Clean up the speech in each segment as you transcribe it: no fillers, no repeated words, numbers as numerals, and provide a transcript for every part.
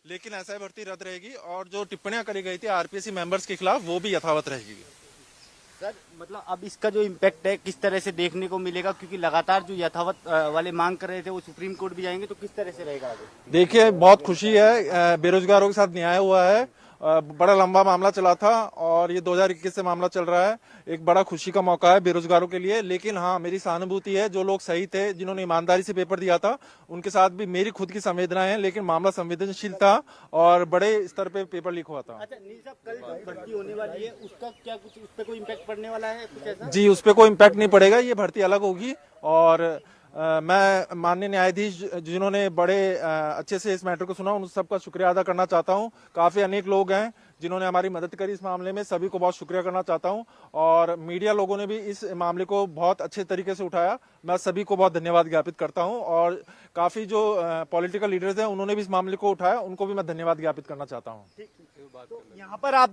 लेकिन एसआई भर्ती रद्द रहेगी और जो टिप्पणियां करी गई थी आरपीएससी मेंबर्स के खिलाफ वो भी यथावत रहेगी। सर मतलब अब इसका जो इम्पैक्ट है किस तरह से देखने को मिलेगा, क्योंकि लगातार जो यथावत वाले मांग कर रहे थे वो सुप्रीम कोर्ट भी जाएंगे, तो किस तरह से रहेगा आगे? देखिए बहुत खुशी है, बेरोजगारों के साथ न्याय हुआ है। बड़ा लंबा मामला चला था और ये 2021 से मामला चल रहा है। एक बड़ा खुशी का मौका है बेरोजगारों के लिए। लेकिन हाँ, मेरी सहानुभूति है, जो लोग सही थे, जिन्होंने ईमानदारी से पेपर दिया था, उनके साथ भी मेरी खुद की संवेदनाएं हैं। लेकिन मामला संवेदनशील था और बड़े स्तर पे पेपर लीक हुआ था। अच्छा नील साहब, कल जो भर्ती होने वाली है उसका क्या कुछ उस पर कोई इम्पैक्ट पड़ने वाला है कुछ ऐसा? जी, उस पर कोई इम्पैक्ट नहीं पड़ेगा, ये भर्ती अलग होगी। और मैं माननीय न्यायाधीश जिन्होंने बड़े अच्छे से इस मैटर को सुना, उन सबका शुक्रिया अदा करना चाहता हूं। काफी अनेक लोग हैं जिन्होंने हमारी मदद करी इस मामले में, सभी को बहुत शुक्रिया करना चाहता हूं। और मीडिया लोगों ने भी इस मामले को बहुत अच्छे तरीके से उठाया, मैं सभी को बहुत धन्यवाद ज्ञापित करता हूं। और काफी जो पॉलिटिकल लीडर्स हैं उन्होंने भी इस मामले को उठाया, उनको भी मैं धन्यवाद ज्ञापित करना चाहता हूँ। तो यहाँ पर आप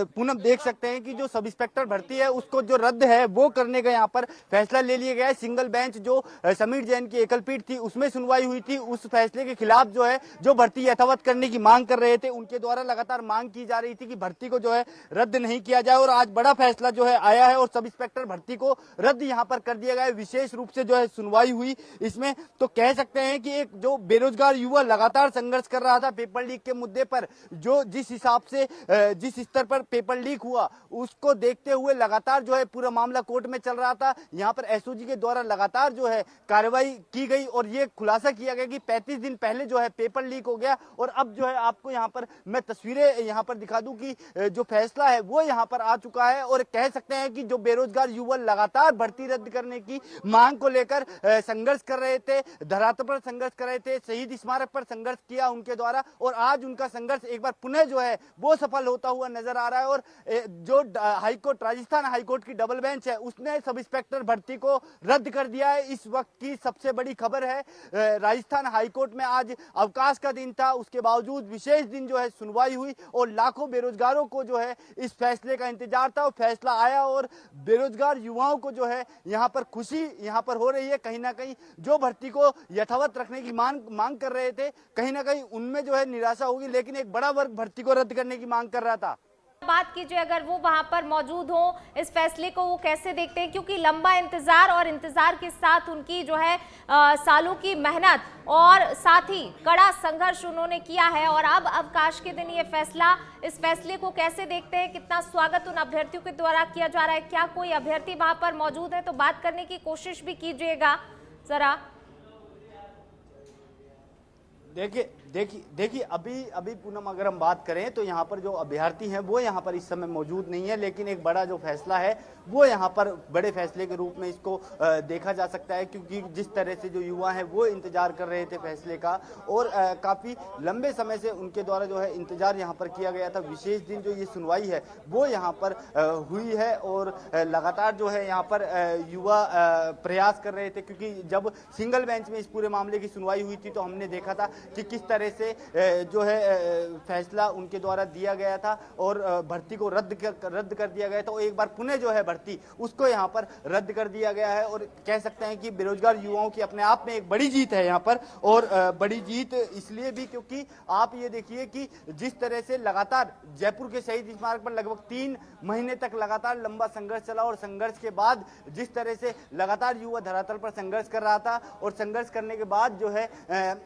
पूनम देख सकते हैं कि जो सब इंस्पेक्टर भर्ती है उसको जो रद्द है वो करने का यहाँ पर फैसला ले लिया गया है। सिंगल बेंच जो समीर जैन की एकल पीठ थी उसमें सुनवाई हुई थी, उस फैसले के खिलाफ जो है जो भर्ती यथावत करने की मांग कर रहे थे उनके द्वारा लगातार मांग की जा रही थी कि भर्ती को जो है रद्द नहीं किया जाए। और आज बड़ा फैसला जो है आया है और सब इंस्पेक्टर भर्ती को रद्द यहाँ पर कर दिया गया है। विशेष रूप से जो है सुनवाई हुई इसमें, तो कह सकते हैं कि एक जो बेरोजगार युवा लगातार संघर्ष कर रहा था पेपर लीक के मुद्दे पर, जो जिस हिसाब से जिस स्तर पर पेपर लीक हुआ उसको देखते हुए लगातार जो है पूरा मामला कोर्ट में चल रहा था। यहाँ पर एसओजी के द्वारा लगातार जो है कार्रवाई की गई और ये खुलासा किया गया कि 35 दिन पहले जो है पेपर लीक हो गया। और अब जो है आपको यहाँ पर मैं तस्वीरें यहाँ पर दिखा दूं कि जो फैसला है वो यहाँ पर आ चुका है। और कह सकते हैं कि जो बेरोजगार युवा लगातार भर्ती रद्द करने की मांग को लेकर संघर्ष कर रहे थे, धरातल पर संघर्ष कर रहे थे, शहीद स्मारक पर संघर्ष किया उनके द्वारा, और आज उनका संघर्ष एक बार पुनः जो है वो सफल होता हुआ नजर आ रहा है। और जो हाईकोर्ट, राजस्थान हाईकोर्ट की डबल बेंच है उसने सब इंस्पेक्टर भर्ती को रद्द कर दिया है। इस वक्त की सबसे बड़ी खबर है, राजस्थान हाईकोर्ट में आज अवकाश का दिन था, उसके बावजूद विशेष दिन जो है सुनवाई हुई और लाखों बेरोजगारों को जो है इस फैसले का इंतजार था और फैसला आया। और बेरोजगार युवाओं को जो है यहाँ पर खुशी यहाँ पर हो रही है। कहीं ना कहीं जो भर्ती को यथावत रखने की मांग कर रहे थे, कहीं ना कहीं उनमें जो है निराशा होगी, लेकिन एक बड़ा वर्ग भर्ती को रद्द करने की मांग कर रहा था। बात कीजिए, अगर वो वहां पर मौजूद हो, इस फैसले को वो कैसे देखते हैं? क्योंकि लंबा इंतजार और इंतजार के साथ उनकी जो है सालों की मेहनत और साथ ही कड़ा संघर्ष उन्होंने किया है, और अब अवकाश के दिन ये फैसला, इस फैसले को कैसे देखते हैं? कितना स्वागत उन अभ्यर्थियों के द्वारा किया जा रहा है? क्या कोई अभ्यर्थी वहां पर मौजूद है तो बात करने की कोशिश भी कीजिएगा जरा। देखिए अभी पूनम अगर हम बात करें तो यहाँ पर जो अभ्यर्थी हैं वो यहाँ पर इस समय मौजूद नहीं है, लेकिन एक बड़ा जो फैसला है वो यहाँ पर बड़े फैसले के रूप में इसको देखा जा सकता है। क्योंकि जिस तरह से जो युवा हैं वो इंतजार कर रहे थे फैसले का और काफ़ी लंबे समय से उनके द्वारा जो है इंतजार यहाँ पर किया गया था। विशेष दिन जो ये सुनवाई है वो यहाँ पर हुई है और लगातार जो है यहाँ पर युवा प्रयास कर रहे थे। क्योंकि जब सिंगल बेंच में इस पूरे मामले की सुनवाई हुई थी तो हमने देखा था कि किस तरह से जो है फैसला उनके द्वारा दिया गया था और भर्ती को रद्द कर दिया गया था। और एक बार पुनः जो है भर्ती उसको यहाँ पर रद्द कर दिया गया है। और कह सकते हैं कि बेरोजगार युवाओं की अपने आप में एक बड़ी जीत है यहाँ पर। और बड़ी जीत इसलिए भी क्योंकि आप ये देखिए कि जिस तरह से लगातार जयपुर के शहीद स्मारक पर लगभग 3 महीने तक लगातार लंबा संघर्ष चला और संघर्ष के बाद जिस तरह से लगातार युवा धरातल पर संघर्ष कर रहा था और संघर्ष करने के बाद जो है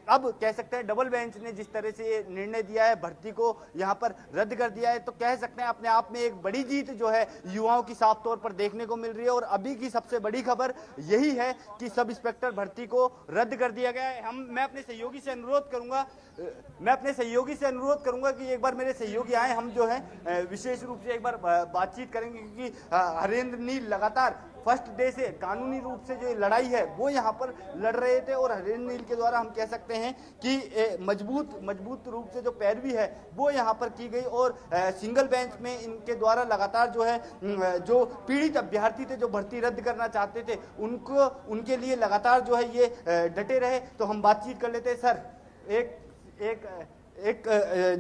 अब कह सकते हैं डबल बेंच ने जिस तरह से ये निर्णय दिया है, भर्ती को यहाँ पर रद्द कर दिया है, तो कह सकते हैं अपने आप में एक बड़ी जीत जो है युवाओं की साफ तौर पर देखने को मिल रही है। और अभी की सबसे बड़ी खबर यही है कि सब इंस्पेक्टर भर्ती को रद्द कर दिया गया है। मैं अपने सहयोगी से अनुरोध करूंगा कि एक बार मेरे सहयोगी आए, हम जो है विशेष रूप से एक बार बातचीत करेंगे। क्योंकि हरेंद्र नील लगातार फर्स्ट डे से कानूनी रूप से जो लड़ाई है वो यहाँ पर लड़ रहे थे और हरेंद्र नील के द्वारा हम कह सकते हैं कि मजबूत रूप से जो पैरवी है वो यहाँ पर की गई। और सिंगल बेंच में इनके द्वारा लगातार जो है जो पीड़ित अभ्यर्थी थे जो भर्ती रद्द करना चाहते थे उनके लिए लगातार जो है ये डटे रहे। तो हम बातचीत कर लेते हैं सर, एक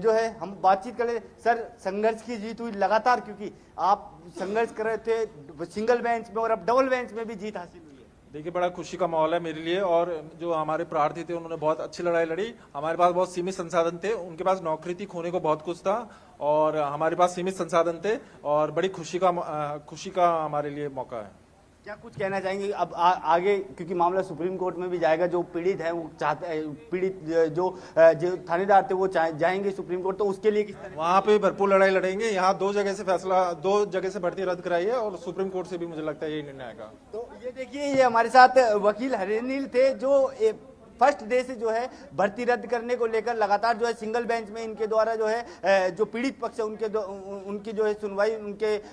जो है हम बातचीत कर ले सर। संघर्ष की जीत हुई लगातार, क्योंकि आप संघर्ष कर रहे थे सिंगल बेंच में और अब डबल बेंच में भी जीत हासिल हुई है। देखिए, बड़ा खुशी का माहौल है मेरे लिए। और जो हमारे प्रार्थी थे उन्होंने बहुत अच्छी लड़ाई लड़ी। हमारे पास बहुत सीमित संसाधन थे, उनके पास नौकरी थी, खोने को बहुत कुछ था, और हमारे पास सीमित संसाधन थे, और बड़ी खुशी का हमारे लिए मौका है। क्या कुछ कहना चाहेंगे अब आगे, क्योंकि मामला सुप्रीम कोर्ट में भी जाएगा, जो पीड़ित है वो चाहते, पीड़ित जो थानेदार थे वो जाएंगे सुप्रीम कोर्ट, तो उसके लिए किस तरह? वहां पे भरपूर लड़ाई लड़ेंगे। यहाँ दो जगह से भर्ती रद्द कराई है, और सुप्रीम कोर्ट से भी मुझे लगता है यही निर्णय आएगा। तो ये देखिए, ये हमारे साथ वकील हरेनील थे, जो फर्स्ट डे से जो है भर्ती रद्द करने को लेकर लगातार जो है सिंगल बेंच में इनके द्वारा जो है जो पीड़ित पक्ष है उनकी जो है सुनवाई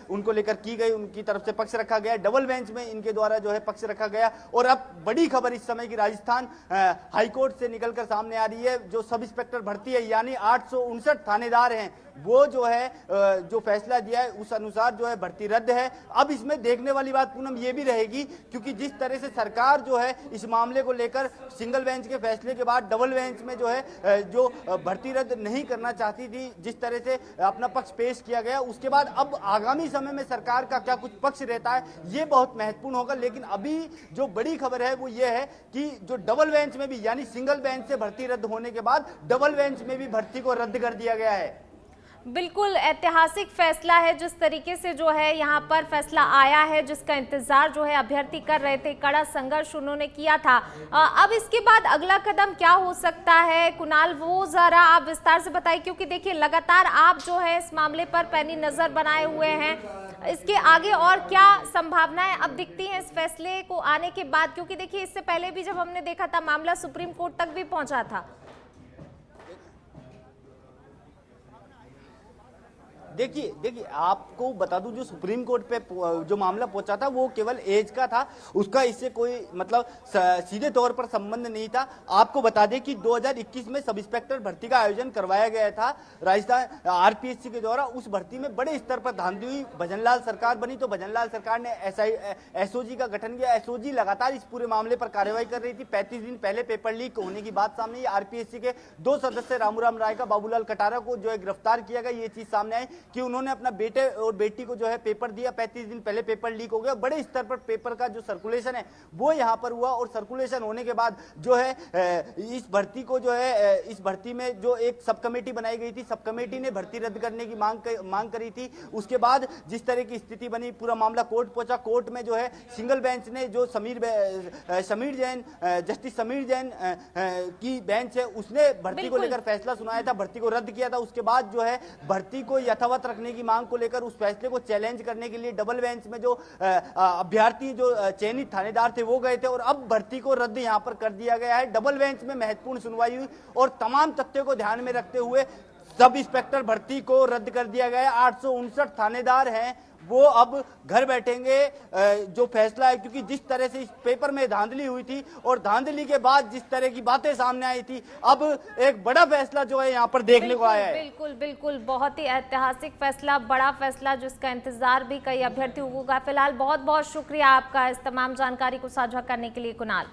उनको लेकर की गई, उनकी तरफ से पक्ष रखा गया। डबल बेंच में इनके द्वारा जो है पक्ष रखा गया। और अब बड़ी खबर इस समय की राजस्थान हाईकोर्ट से निकलकर सामने आ रही है। जो सब इंस्पेक्टर भर्ती है, यानी 859 थानेदार हैं, वो जो है जो फैसला दिया है उस अनुसार जो है भर्ती रद्द है। अब इसमें देखने वाली बात पूनम ये भी रहेगी, क्योंकि जिस तरह से सरकार जो है इस मामले को लेकर सिंगल बेंच के फैसले के बाद डबल बेंच में जो है जो भर्ती रद्द नहीं करना चाहती थी, जिस तरह से अपना पक्ष पेश किया गया, उसके बाद अब आगामी समय में सरकार का क्या कुछ पक्ष रहता है, ये बहुत महत्वपूर्ण होगा। लेकिन अभी जो बड़ी खबर है वो ये है कि जो डबल बेंच में भी, यानी सिंगल बेंच से भर्ती रद्द होने के बाद डबल बेंच में भी भर्ती को रद्द कर दिया गया है। बिल्कुल ऐतिहासिक फैसला है। जिस तरीके से जो है यहाँ पर फैसला आया है, जिसका इंतजार जो है अभ्यर्थी कर रहे थे, कड़ा संघर्ष उन्होंने किया था। अब इसके बाद अगला कदम क्या हो सकता है कुणाल, वो जरा आप विस्तार से बताइए, क्योंकि देखिए लगातार आप जो है इस मामले पर पैनी नजर बनाए हुए हैं। इसके आगे और क्या संभावनाएं अब दिखती हैं इस फैसले को आने के बाद, क्योंकि देखिए इससे पहले भी जब हमने देखा था मामला सुप्रीम कोर्ट तक भी पहुंचा था। देखिए आपको बता दूं, जो सुप्रीम कोर्ट पे जो मामला पहुंचा था वो केवल एज का था, उसका इससे कोई मतलब सीधे तौर पर संबंध नहीं था। आपको बता दें कि 2021 में सब इंस्पेक्टर भर्ती का आयोजन करवाया गया था राजस्थान आरपीएससी के द्वारा। उस भर्ती में बड़े स्तर पर धांधली हुई। भजनलाल सरकार बनी तो भजनलाल सरकार ने एसओजी का गठन किया। एसओजी लगातार इस पूरे मामले पर कार्रवाई कर रही थी। 35 दिन पहले पेपर लीक होने की बात सामने आई। आरपीएससी के 2 सदस्य रामूराम राय का, बाबूलाल कटारा को जो है गिरफ्तार किया गया। ये चीज सामने आई कि उन्होंने अपना बेटे और बेटी को जो है पेपर दिया। 35 दिन पहले पेपर लीक हो गया। बड़े स्तर पर पेपर का जो सर्कुलेशन है वो यहाँ पर हुआ, और सर्कुलेशन होने के बाद जो है इस भर्ती को जो है इस भर्ती में जो एक सब कमेटी बनाई गई थी, सब कमेटी ने भर्ती रद्द करने की मांग करी थी। उसके बाद जिस तरह की स्थिति बनी, पूरा मामला कोर्ट पहुंचा। कोर्ट में जो है सिंगल बेंच ने जो समीर जैन, जस्टिस समीर जैन की बेंच है, उसने भर्ती को लेकर फैसला सुनाया था, भर्ती को रद्द किया था। उसके बाद जो है भर्ती को यथावत रखने की मांग को लेकर उस फैसले को चैलेंज करने के लिए डबल बेंच में जो अभ्यर्थी जो चयनित थानेदार थे वो गए थे, और अब भर्ती को रद्द यहां पर कर दिया गया है। डबल बेंच में महत्वपूर्ण सुनवाई हुई और तमाम तथ्यों को ध्यान में रखते हुए सब इंस्पेक्टर भर्ती को रद्द कर दिया गया। 859 थानेदार हैं, वो अब घर बैठेंगे जो फैसला है, क्योंकि जिस तरह से इस पेपर में धांधली हुई थी और धांधली के बाद जिस तरह की बातें सामने आई थी, अब एक बड़ा फैसला जो है यहाँ पर देखने को आया है। बिल्कुल बिल्कुल, बहुत ही ऐतिहासिक फैसला, बड़ा फैसला, जिसका इंतजार भी कई अभ्यर्थियों को होगा। फिलहाल बहुत बहुत शुक्रिया आपका इस तमाम जानकारी को साझा करने के लिए कुणाल।